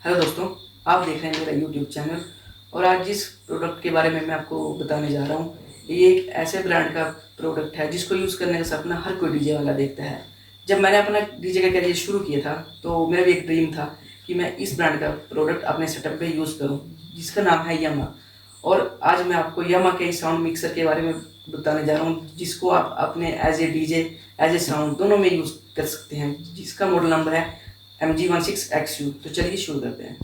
Hello दोस्तों, आप देख रहे हैं मेरा यूट्यूब चैनल। और आज जिस प्रोडक्ट के बारे में मैं आपको बताने जा रहा हूँ, ये एक ऐसे ब्रांड का प्रोडक्ट है जिसको यूज़ करने का सपना हर कोई डीजे वाला देखता है। जब मैंने अपना डीजे का करियर शुरू किया था तो मेरा भी एक ड्रीम था कि मैं इस ब्रांड का प्रोडक्ट अपने सेटअप पे यूज़ करूँ, जिसका नाम है यामा। और आज मैं आपको यामा के साउंड मिक्सर के बारे में बताने जा रहा हूँ, जिसको आप अपने as a DJ as a sound दोनों में यूज़ कर सकते हैं, जिसका मॉडल नंबर है MG16XU। तो चलिए शुरू करते हैं।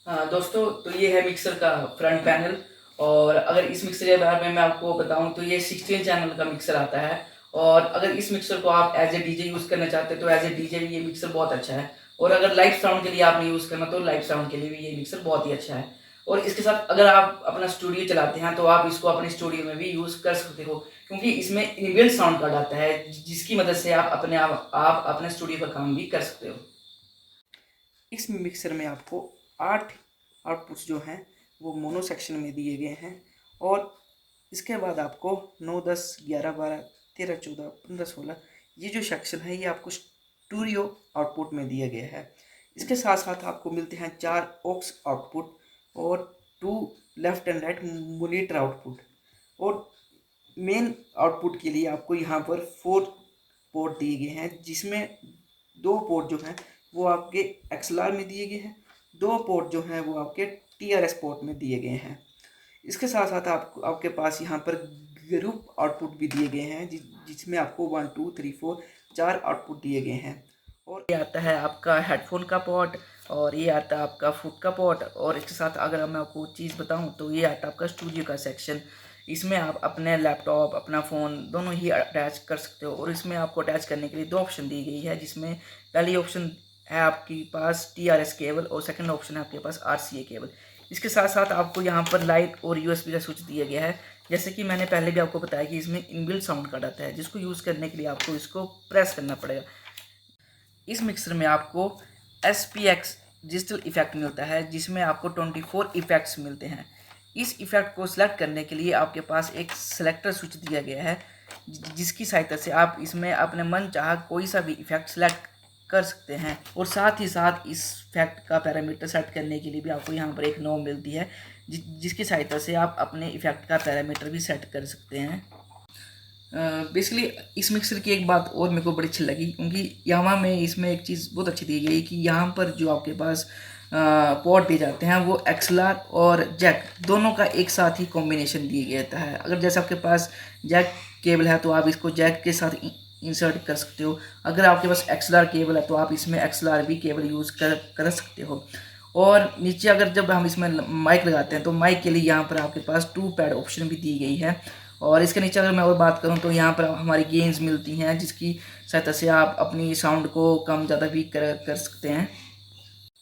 हाँ दोस्तों, तो ये है मिक्सर का फ्रंट पैनल। और अगर इस मिक्सर के बारे में मैं आपको बताऊं तो ये 16 चैनल का मिक्सर आता है। और अगर इस मिक्सर को आप एज ए डीजे यूज़ करना चाहते हैं तो एज ए डीजे भी ये मिक्सर बहुत अच्छा है। और अगर लाइव साउंड के लिए आपने यूज़ करना तो लाइव साउंड के लिए भी ये मिक्सर बहुत ही अच्छा है। और इसके साथ अगर आप अपना स्टूडियो चलाते हैं तो आप इसको अपने स्टूडियो में भी यूज़ कर सकते हो, क्योंकि इसमें इनबिल्ट साउंड कार्ड आता है, जिसकी मदद से आप अपने स्टूडियो का काम भी कर सकते हो। इस मिक्सर में आपको 8 आउटपुट्स जो हैं वो मोनो सेक्शन में दिए गए हैं। और इसके बाद आपको 9, 10, 11, 12, 13, 14, 15, 16 ये जो सेक्शन है ये आपको स्टूडियो आउटपुट में दिया गया है। इसके साथ साथ आपको मिलते हैं 4 ऑक्स आउटपुट और 2 left and right monitor output. और मेन आउटपुट के लिए आपको यहाँ पर 4 पोर्ट दिए गए हैं, जिसमें 2 पोर्ट जो हैं वो आपके XLR में दिए गए हैं, 2 पोर्ट जो हैं वो आपके TRS पोर्ट में दिए गए हैं। इसके साथ साथ आपके पास यहाँ पर ग्रुप आउटपुट भी दिए गए हैं, जिसमें आपको 1, 2, 3, 4 4 आउटपुट दिए गए हैं। और ये आता है आपका हेडफोन का पोर्ट, और ये आता है आपका फुट का पोर्ट। और इसके साथ अगर मैं आपको चीज़ बताऊं तो ये आता है आपका स्टूडियो का सेक्शन। इसमें आप अपने लैपटॉप अपना फ़ोन दोनों ही अटैच कर सकते हो। और इसमें आपको अटैच करने के लिए 2 ऑप्शन दी गई है, जिसमें पहली ऑप्शन है आपके पास TRS केबल और सेकंड ऑप्शन है आपके पास RCA केबल। इसके साथ साथ आपको यहाँ पर लाइट और USB का स्विच दिया गया है। जैसे कि मैंने पहले भी आपको बताया कि इसमें इनबिल्ट साउंड कार्ड आता है, जिसको यूज़ करने के लिए आपको इसको प्रेस करना पड़ेगा। इस मिक्सर में आपको SPX डिजिटल इफेक्ट मिलता है, जिसमें आपको 24 इफेक्ट्स मिलते हैं। इस इफेक्ट को सिलेक्ट करने के लिए आपके पास एक सेलेक्टर स्विच दिया गया है, जिसकी सहायता से आप इसमें अपने मन चाहा कोई सा भी इफेक्ट सेलेक्ट कर सकते हैं। और साथ ही साथ इस इफेक्ट का पैरामीटर सेट करने के लिए भी आपको यहाँ पर एक नॉब मिलती है, जिसकी सहायता से आप अपने इफेक्ट का पैरामीटर भी सेट कर सकते हैं। बेसिकली इस मिक्सर की एक बात और मेरे को बड़ी अच्छी लगी, क्योंकि यामा में इसमें एक चीज़ बहुत अच्छी दी गई कि यहाँ पर जो आपके पास पोर्ट दिए जाते हैं वो XLR और जैक दोनों का एक साथ ही कॉम्बिनेशन दिया जाता है। अगर जैसे आपके पास जैक केबल है तो आप इसको जैक के साथ इंसर्ट कर सकते हो। अगर आपके पास XLR केबल है तो आप इसमें XLR भी केबल यूज़ कर सकते हो। और नीचे अगर जब हम इसमें माइक लगाते हैं तो माइक के लिए यहाँ पर आपके पास 2 पैड ऑप्शन भी दी गई है। और इसके नीचे अगर मैं और बात करूं तो यहाँ पर हमारी गेन्स मिलती हैं, जिसकी सहायता से आप अपनी साउंड को कम ज़्यादा भी कर सकते हैं।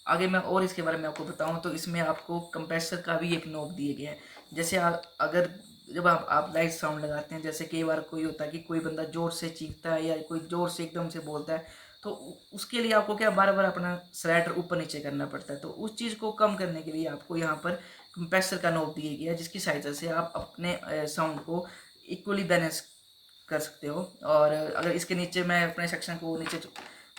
आगे मैं और इसके बारे में आपको बताऊं तो इसमें आपको कंप्रेसर का भी एक नॉब दिए गया है। जैसे अगर जब आप लाइट साउंड लगाते हैं, जैसे कई बार कोई होता है कि कोई बंदा ज़ोर से चीखता है या कोई ज़ोर से एकदम से बोलता है, तो उसके लिए आपको क्या बार बार अपना स्लाइडर ऊपर नीचे करना पड़ता है। तो उस चीज़ को कम करने के लिए आपको यहाँ पर कंप्रेसर का नॉब दिया गया है, जिसकी सहायता से आप अपने साउंड को इक्वली बैलेंस कर सकते हो। और अगर इसके नीचे मैं अपने सेक्शन को नीचे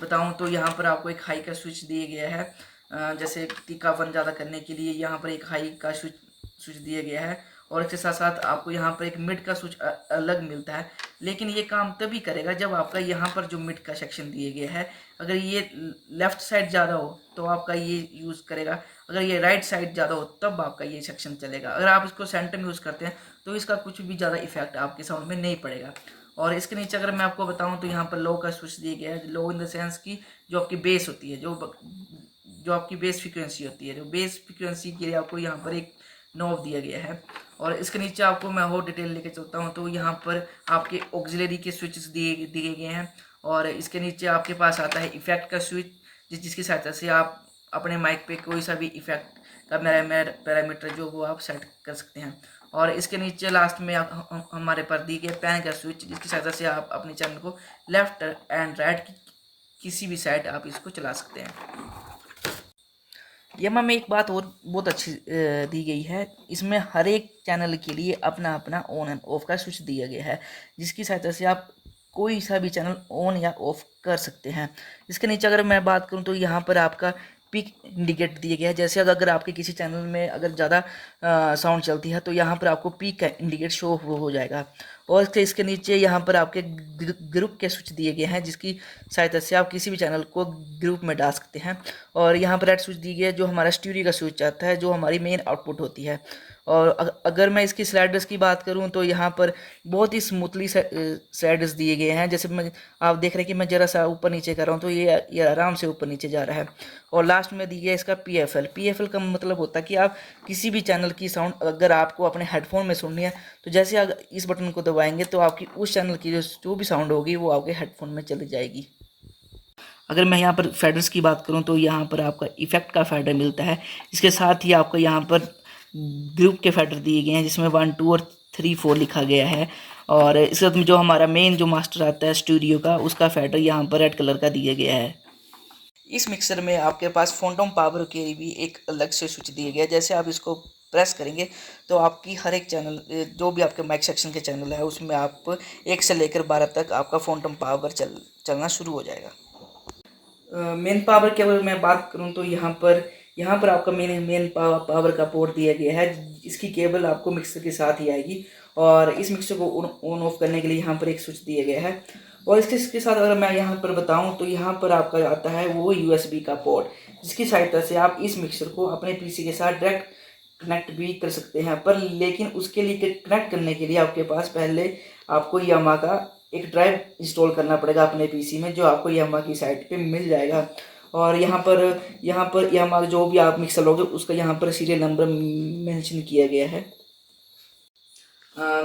बताऊं तो यहाँ पर आपको एक हाई का स्विच दिया गया है। जैसे तीखापन ज़्यादा करने के लिए यहाँ पर एक हाई का स्विच दिया गया है। और इसके साथ साथ आपको यहाँ पर एक मिड का स्विच अलग मिलता है, लेकिन ये काम तभी करेगा जब आपका यहाँ पर जो मिड का सेक्शन दिया गया है, अगर ये लेफ्ट साइड ज़्यादा हो तो आपका ये यूज़ करेगा, अगर ये राइट साइड ज़्यादा हो तब आपका ये सेक्शन चलेगा। अगर आप इसको सेंटर में यूज़ करते हैं तो इसका कुछ भी ज़्यादा इफेक्ट आपके साउंड में नहीं पड़ेगा। और इसके नीचे अगर मैं आपको बताऊं तो यहाँ पर लो का स्विच दिया गया है। लो इन द सेंस की जो आपकी बेस होती है, जो आपकी बेस फ्रीक्वेंसी होती है, जो बेस फ्रीक्वेंसी के लिए आपको यहाँ पर एक नॉब दिया गया है। और इसके नीचे आपको मैं और डिटेल लेके चलता हूँ तो यहाँ पर आपके ऑक्सिलरी के स्विचेस दिए गए हैं। और इसके नीचे आपके पास आता है इफेक्ट का स्विच, जिसकी सहायता से आप अपने माइक पे कोई सा भी इफेक्ट का पैरामीटर जो वो आप सेट कर सकते हैं। और इसके नीचे लास्ट में हमारे पर दी गई पैन का स्विच, जिसकी सहायता से आप अपने चैनल को लेफ्ट एंड राइट किसी भी साइड आप इसको चला सकते हैं। यहाँ में एक बात और बहुत अच्छी दी गई है, इसमें हर एक चैनल के लिए अपना अपना ऑन एंड ऑफ का स्विच दिया गया है, जिसकी सहायता से आप कोई सा भी चैनल ऑन या ऑफ कर सकते हैं। इसके नीचे अगर मैं बात करूं तो यहाँ पर आपका पिक इंडिकेट दिया गया है। जैसे अगर आपके किसी चैनल में अगर ज़्यादा साउंड चलती है तो यहाँ पर आपको पीक का इंडिकेट शो हो जाएगा। और इसके नीचे यहाँ पर आपके ग्रुप के स्विच दिए गए हैं, जिसकी सहायता से आप किसी भी चैनल को ग्रुप में डाल सकते हैं। और यहाँ पर रेड स्विच दी गई है जो हमारा स्टूडियो का स्विच आता है, जो हमारी मेन आउटपुट होती है। और अगर मैं इसकी स्लाइडर्स की बात करूं तो यहाँ पर बहुत ही स्मूथली स्लाइडर्स दिए गए हैं। जैसे आप देख रहे हैं कि मैं ज़रा सा ऊपर नीचे कर रहा हूँ तो ये आराम से ऊपर नीचे जा रहा है। और लास्ट में दी गया इसका PFL का मतलब होता है कि आप किसी भी चैनल की साउंड अगर आपको अपने हेडफोन में सुननी है तो जैसे अगर इस बटन को दबाएंगे तो आपकी उस चैनल की जो भी साउंड होगी वो आपके हेडफोन में चली जाएगी। अगर मैं यहाँ पर फेडर्स की बात करूँ तो यहाँ पर आपका इफेक्ट का फेडर मिलता है। इसके साथ ही आपको यहाँ पर ग्रुप के फेडर दिए गए हैं, जिसमें 1 2 और 3 4 लिखा गया है। और इसके साथ जो हमारा मेन जो मास्टर आता है स्टूडियो का, उसका फेडर यहाँ पर रेड कलर का दिया गया है। इस मिक्सर में आपके पास फैंटम पावर के भी एक अलग से स्विच दिया गया है। जैसे आप इसको प्रेस करेंगे तो आपकी हर एक चैनल, जो भी आपके माइक सेक्शन के चैनल है, उसमें आप 1 से लेकर 12 तक आपका फैंटम पावर चलना शुरू हो जाएगा। मेन पावर की अगर मैं बात करूं तो यहाँ पर आपका मेन पावर का पोर्ट दिया गया है। इसकी केबल आपको मिक्सर के साथ ही आएगी। और इस मिक्सर को ऑन ऑफ करने के लिए यहाँ पर एक स्विच दिया गया है। और इसके साथ अगर मैं यहाँ पर बताऊं तो यहाँ पर आपका आता है वो USB का पोर्ट, जिसकी सहायता से आप इस मिक्सर को अपने PC के साथ डायरेक्ट कनेक्ट भी कर सकते हैं। पर लेकिन उसके लिए कनेक्ट करने के लिए आपके पास पहले आपको यामाहा का एक ड्राइव इंस्टॉल करना पड़ेगा अपने PC में, जो आपको यामाहा की साइट पे मिल जाएगा। और यहाँ पर यामाहा जो भी आप मिक्सर लोगे उसका यहाँ पर सीरियल नंबर मेंशन किया गया है।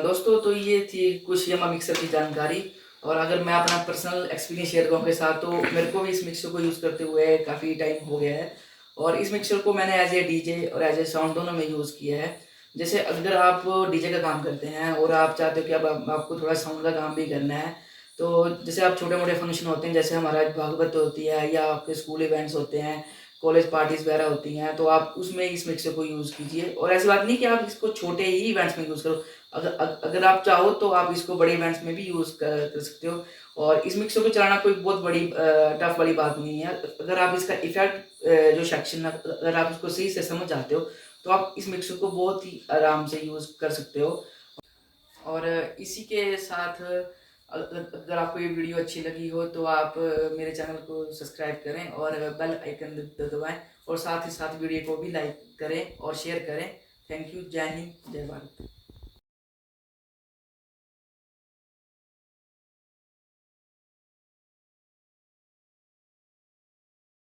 दोस्तों, तो ये थी कुछ यामाहा मिक्सर की जानकारी। और अगर मैं अपना पर्सनल एक्सपीरियंस शेयर करूँ के साथ, तो मेरे को भी इस मिक्सर को यूज़ करते हुए काफ़ी टाइम हो गया है। और इस मिक्सर को मैंने एज ए DJ और एज ए साउंड दोनों में यूज़ किया है। जैसे अगर आप DJ का काम करते हैं और आप चाहते हो कि अब आपको थोड़ा साउंड का काम भी करना है, तो जैसे आप छोटे मोटे फंक्शन होते हैं, जैसे हमारा भागवत होती है या आपके स्कूल इवेंट्स होते हैं, कॉलेज पार्टीज़ वगैरह होती हैं, तो आप उसमें इस मिक्सर को यूज़ कीजिए। और ऐसी बात नहीं कि आप इसको छोटे ही इवेंट्स में यूज़ करो, अगर आप चाहो तो आप इसको बड़े इवेंट्स में भी यूज़ कर सकते हो। और इस मिक्सर को चलाना कोई बहुत बड़ी टफ वाली बात नहीं है। अगर आप इसका इफेक्ट जो सेक्शन है, अगर आप उसको सही से समझ जाते हो तो आप इस मिक्सर को बहुत ही आराम से यूज़ कर सकते हो। और इसी के साथ अगर आपको ये वीडियो अच्छी लगी हो तो आप मेरे चैनल को सब्सक्राइब करें और बेल आइकन दबाएं, और साथ ही साथ वीडियो को भी लाइक करें और शेयर करें। Thank you. जय हिंद, जय भारत।